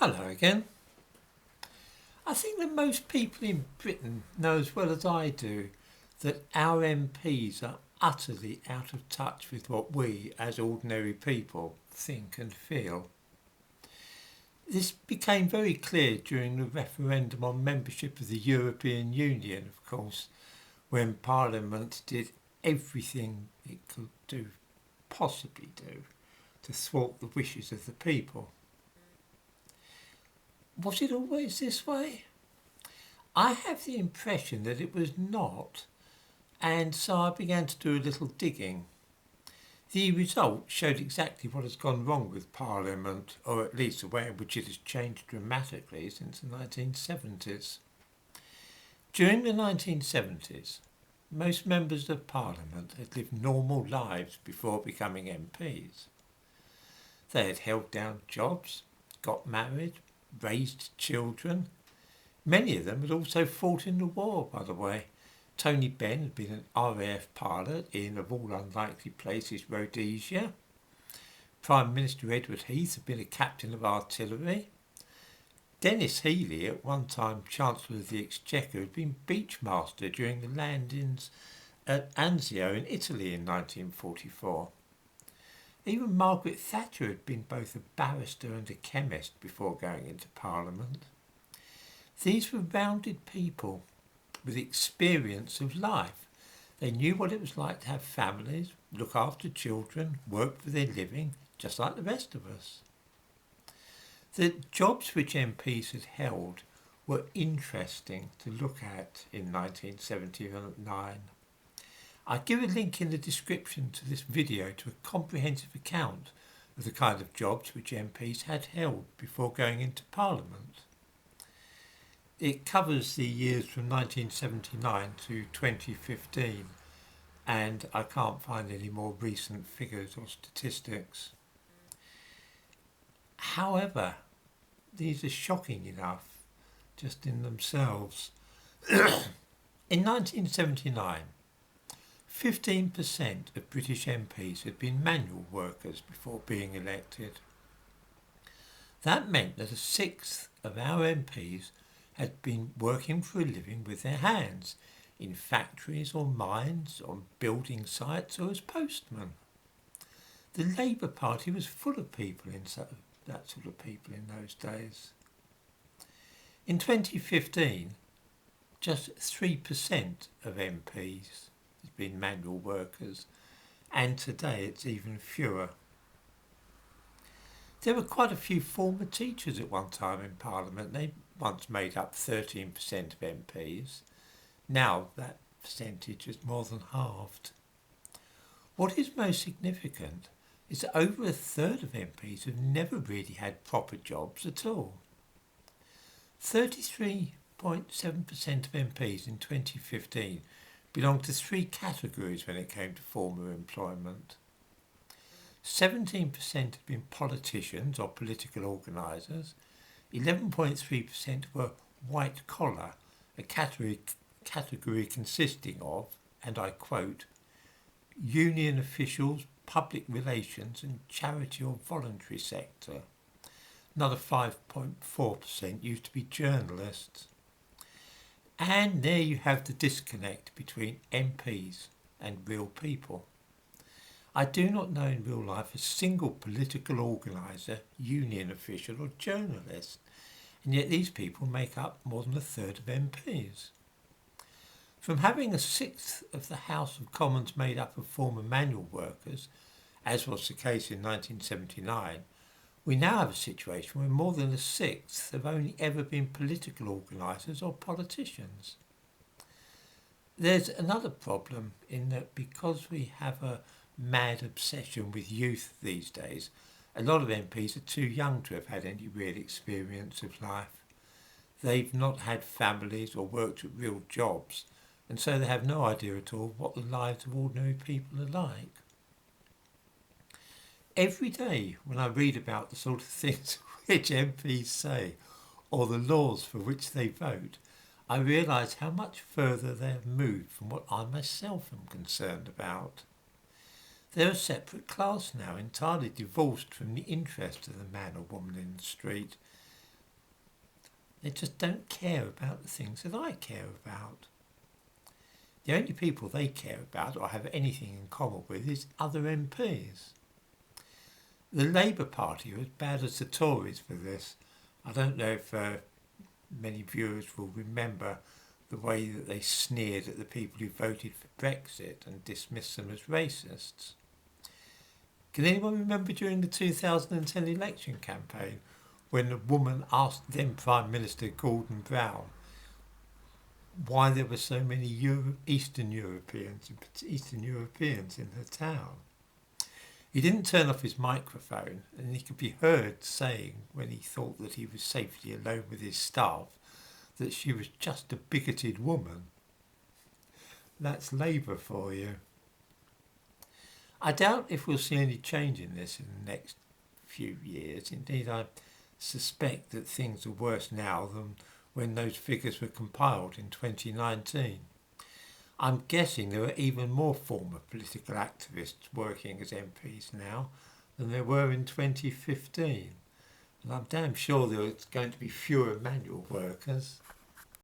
Hello again. I think that most people in Britain know as well as I do that our MPs are utterly out of touch with what we, as ordinary people, think and feel. This became very clear during the referendum on membership of the European Union, of course, when Parliament did everything it could possibly do, to thwart the wishes of the people. Was it always this way? I have the impression that it was not, and so I began to do a little digging. The result showed exactly what has gone wrong with Parliament, or at least the way in which it has changed dramatically since the 1970s. During the 1970s, most members of Parliament had lived normal lives before becoming MPs. They had held down jobs, got married, raised children. Many of them had also fought in the war, by the way. Tony Benn had been an RAF pilot in, of all unlikely places, Rhodesia. Prime Minister Edward Heath had been a captain of artillery. Denis Healey, at one time Chancellor of the Exchequer, had been beachmaster during the landings at Anzio in Italy in 1944. Even Margaret Thatcher had been both a barrister and a chemist before going into Parliament. These were rounded people with experience of life. They knew what it was like to have families, look after children, work for their living, just like the rest of us. The jobs which MPs had held were interesting to look at in 1979. I give a link in the description to this video to a comprehensive account of the kind of jobs which MPs had held before going into Parliament. It covers the years from 1979 to 2015, and I can't find any more recent figures or statistics. However, these are shocking enough just in themselves. In 1979, 15% of British MPs had been manual workers before being elected. That meant that a sixth of our MPs had been working for a living with their hands, in factories or mines, on building sites or as postmen. The Labour Party was full of people that sort of people in those days. In 2015, just 3% of MPs had been manual workers, and today it's even fewer. There were quite a few former teachers at one time in Parliament. They once made up 13% of MPs. Now that percentage has more than halved. What is most significant is that over a third of MPs have never really had proper jobs at all. 33.7% of MPs in 2015 belonged to three categories when it came to former employment. 17% had been politicians or political organisers. 11.3% were white collar, a category consisting of, and I quote, union officials, public relations and charity or voluntary sector. Another 5.4% used to be journalists. And there you have the disconnect between MPs and real people. I do not know in real life a single political organiser, union official or journalist, and yet these people make up more than a third of MPs. From having a sixth of the House of Commons made up of former manual workers, as was the case in 1979, we now have a situation where more than a sixth have only ever been political organisers or politicians. There's another problem in that because we have a mad obsession with youth these days, a lot of MPs are too young to have had any real experience of life. They've not had families or worked at real jobs, and so they have no idea at all what the lives of ordinary people are like. Every day when I read about the sort of things which MPs say or the laws for which they vote, I realise how much further they have moved from what I myself am concerned about. They're a separate class now, entirely divorced from the interest of the man or woman in the street. They just don't care about the things that I care about. The only people they care about or have anything in common with is other MPs. The Labour Party are as bad as the Tories for this. I don't know if many viewers will remember the way that they sneered at the people who voted for Brexit and dismissed them as racists. Can anyone remember during the 2010 election campaign when the woman asked then Prime Minister Gordon Brown why there were so many Eastern Europeans in her town? He didn't turn off his microphone, and he could be heard saying, when he thought that he was safely alone with his staff, that she was just a bigoted woman. That's Labour for you. I doubt if we'll see any change in this in the next few years. Indeed, I suspect that things are worse now than when those figures were compiled in 2019. I'm guessing there are even more former political activists working as MPs now than there were in 2015. And I'm damn sure there's going to be fewer manual workers.